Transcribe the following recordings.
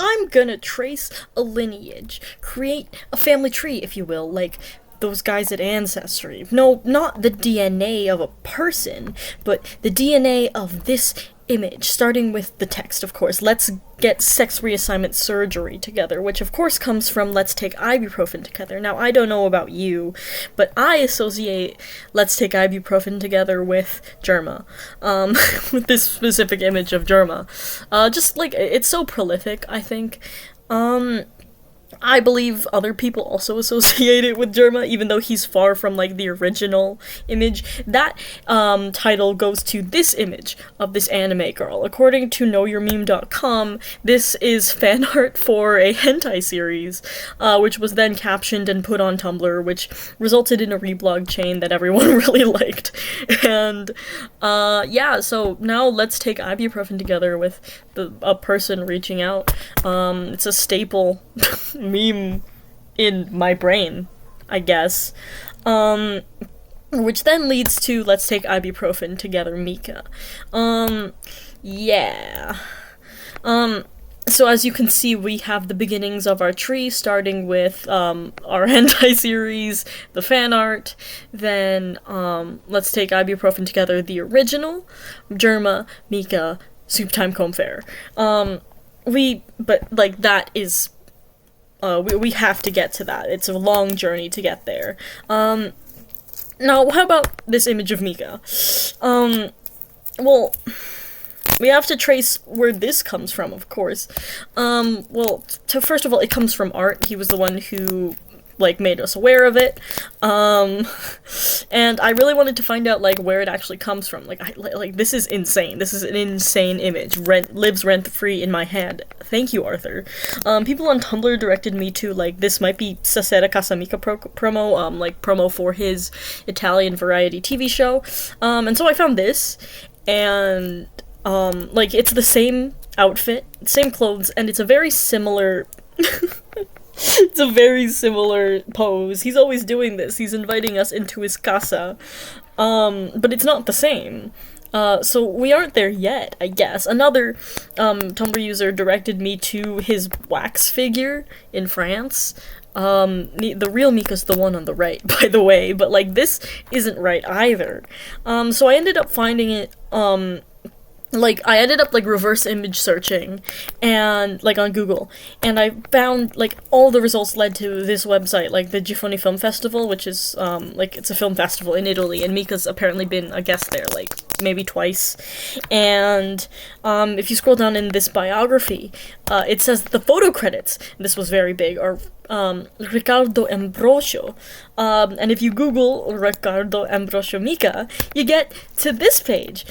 I'm gonna trace a lineage, create a family tree, if you will, like those guys at Ancestry. No, not the DNA of a person, but the DNA of this image, starting with the text, of course. Let's get sex reassignment surgery together, which of course comes from let's take ibuprofen together. Now, I don't know about you, but I associate let's take ibuprofen together with Germa, with this specific image of Germa. Just like, it's so prolific, I think. I believe other people also associate it with Germa, even though he's far from, like, the original image. That, title goes to this image of this anime girl. According to knowyourmeme.com, this is fan art for a hentai series, which was then captioned and put on Tumblr, which resulted in a reblog chain that everyone really liked. And, yeah, so now let's take ibuprofen together with a person reaching out. It's a staple meme in my brain, I guess. Which then leads to let's take ibuprofen together, Mika. Yeah. So as you can see, we have the beginnings of our tree, starting with our hentai series, the fan art, then let's take ibuprofen together, the original, Germa, Mika, Soup Time Combeferre. But like that is we have to get to that. It's a long journey to get there. Now, how about this image of Mika? Well, we have to trace where this comes from, of course. Well, first of all, it comes from art. He was the one who, like, made us aware of it. And I really wanted to find out, like, where it actually comes from. Like, this is insane. This is an insane image. Lives rent-free in my head. Thank you, Arthur. People on Tumblr directed me to, like, this might be Sasera Casamika promo, like, promo for his Italian variety TV show. And so I found this, and, like, it's the same outfit, same clothes, and it's a very similar... It's a very similar pose. He's always doing this. He's inviting us into his casa. But it's not the same. So we aren't there yet, I guess. Another Tumblr user directed me to his wax figure in France. The real Mika's the one on the right, by the way, but, like, this isn't right either. So I ended up finding it, I ended up, like, reverse image searching, and, like, on Google, and I found, like, all the results led to this website, like, the Gifoni Film Festival, which is, like, it's a film festival in Italy, and Mika's apparently been a guest there, like, maybe twice, and, if you scroll down in this biography, it says that the photo credits, this was very big, are, Riccardo Ambrosio, and if you Google Riccardo Ambrosio Mika, you get to this page,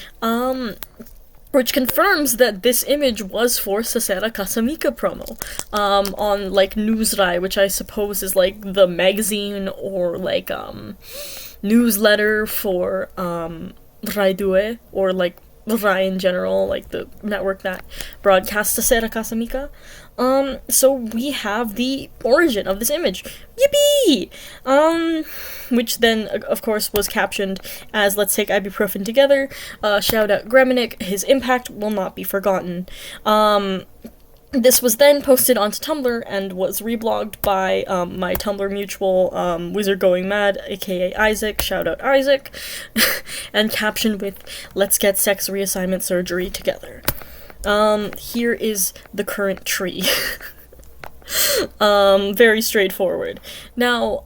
which confirms that this image was for Sasera Casamika promo, on, like, Newsrai, which I suppose is, like, the magazine or, like, newsletter for, Rai Due, or, like, Rai in general, like, the network that broadcasts Sasera Casamika. So we have the origin of this image. Yippee! Which then, of course, was captioned as let's take ibuprofen together. Shout out Greminic, his impact will not be forgotten. This was then posted onto Tumblr and was reblogged by my Tumblr mutual, Wizard Going Mad, aka Isaac, shout out Isaac, and captioned with, let's get sex reassignment surgery together. Here is the current tree. Very straightforward. Now,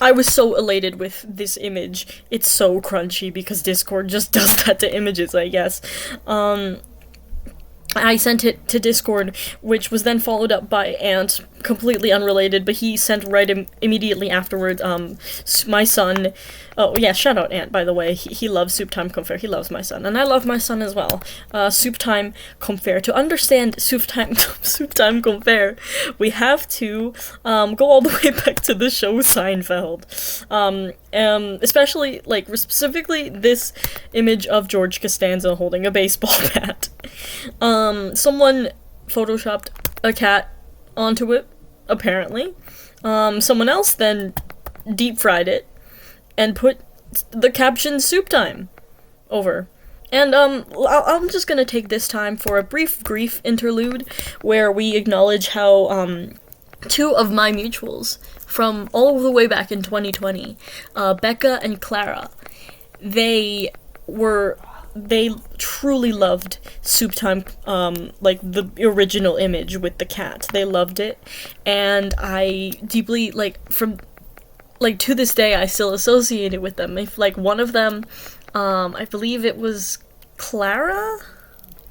I was so elated with this image. It's so crunchy because Discord just does that to images, I guess. I sent it to Discord, which was then followed up by Ant, completely unrelated, but he sent right immediately afterwards, my son, oh yeah, shout out Ant, by the way, he loves Soup Time Combeferre, he loves my son, and I love my son as well. Soup Time Combeferre. To understand Soup Time Combeferre, we have to, go all the way back to the show Seinfeld. Especially, like, specifically this image of George Costanza holding a baseball bat. Someone photoshopped a cat onto it, apparently. Someone else then deep fried it and put the caption Soup Time over. And I'm just gonna take this time for a brief grief interlude where we acknowledge how two of my mutuals from all the way back in 2020, Becca and Clara, they truly loved Soup Time, like the original image with the cat. They loved it, and I deeply, to this day, I still associate it with them. If, like, one of them, I believe it was Clara?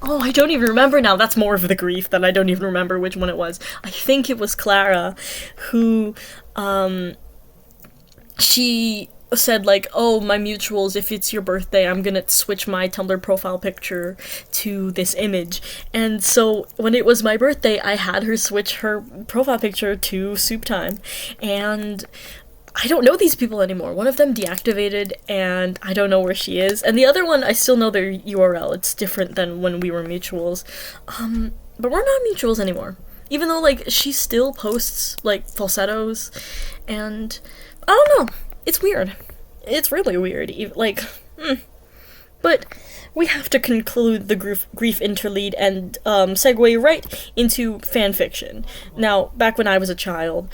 Oh, I don't even remember now. That's more of the grief that I don't even remember which one it was. I think it was Clara who, she said, like, oh, my mutuals, if it's your birthday, I'm gonna switch my Tumblr profile picture to this image. And so when it was my birthday, I had her switch her profile picture to Soup Time. And I don't know these people anymore. One of them deactivated, and I don't know where she is. And the other one, I still know their URL. It's different than when we were mutuals. But we're not mutuals anymore. Even though, like, she still posts, like, falsettos, and I don't know. It's weird. It's really weird. But we have to conclude the grief interlude and segue right into fanfiction. Now, back when I was a child...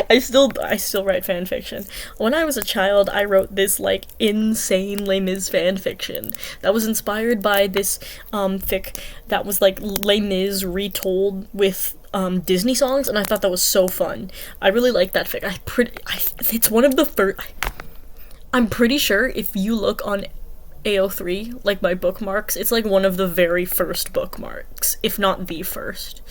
I still write fanfiction. When I was a child, I wrote this, like, insane Les Mis fanfiction that was inspired by this fic that was, like, Les Mis retold with Disney songs, and I thought that was so fun. I really like that fic. It's one of the first... I'm pretty sure if you look on AO3, like, my bookmarks, it's, like, one of the very first bookmarks, if not the first.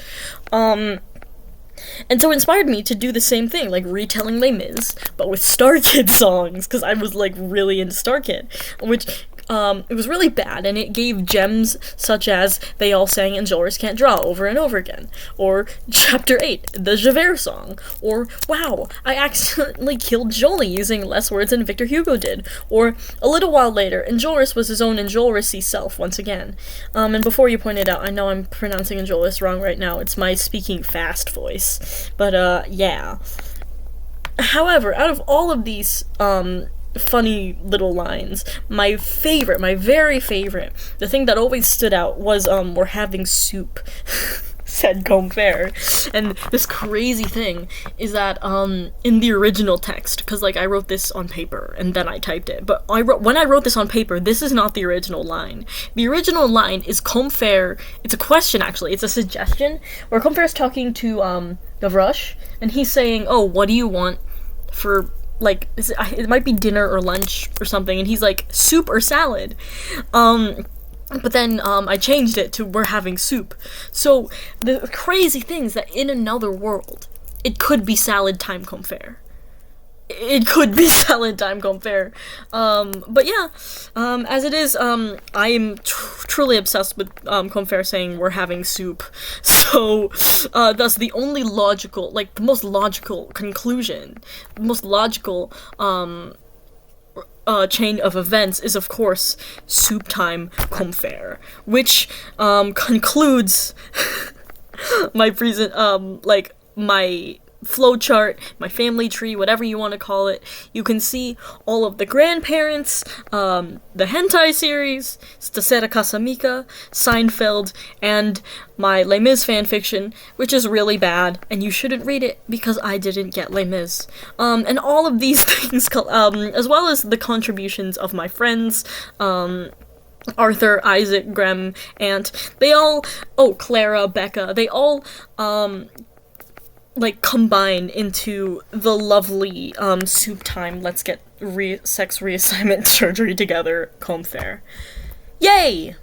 And so it inspired me to do the same thing, like retelling Les Mis, but with Star Kid songs, because I was, like, really into Star Kid, which, it was really bad, and it gave gems such as They All Sang and Joris Can't Draw over and over again, or Chapter 8, the Javert song, or Wow, I accidentally killed Jolie using less words than Victor Hugo did, or A Little While Later, Enjolras was his own Enjolras-y self once again. And before you point it out, I know I'm pronouncing Enjolras wrong right now, it's my speaking fast voice, but, yeah. However, out of all of these, funny little lines, my very favorite, the thing that always stood out was, we're having soup, said combeferre. And this crazy thing is that, in the original text, because, like, I wrote this on paper, and then I typed it, but when I wrote this on paper, this is not the original line. The original line is combeferre, it's a question, actually, it's a suggestion, where combeferre's talking to, Gavroche, and he's saying, oh, what do you want for, like, it might be dinner or lunch or something, and he's like, soup or salad? But then, I changed it to we're having soup. So, the crazy thing is that in another world, it could be salad time combeferre. It could be salad time combeferre. But yeah, as it is, I am truly obsessed with, combeferre saying we're having soup. So, thus the only logical, like, the most logical conclusion, the most logical, chain of events is, of course, Soup Time combeferre, which, concludes my my flowchart, my family tree, whatever you want to call it. You can see all of the grandparents, the hentai series, Stasera Casamika, Seinfeld, and my Les Mis fanfiction, which is really bad, and you shouldn't read it because I didn't get Les Mis. And all of these things, as well as the contributions of my friends, Arthur, Isaac, Graham, and they all, Clara, Becca, they all, like, combine into the lovely, Soup Time, let's get sex reassignment surgery together combeferre. Yay!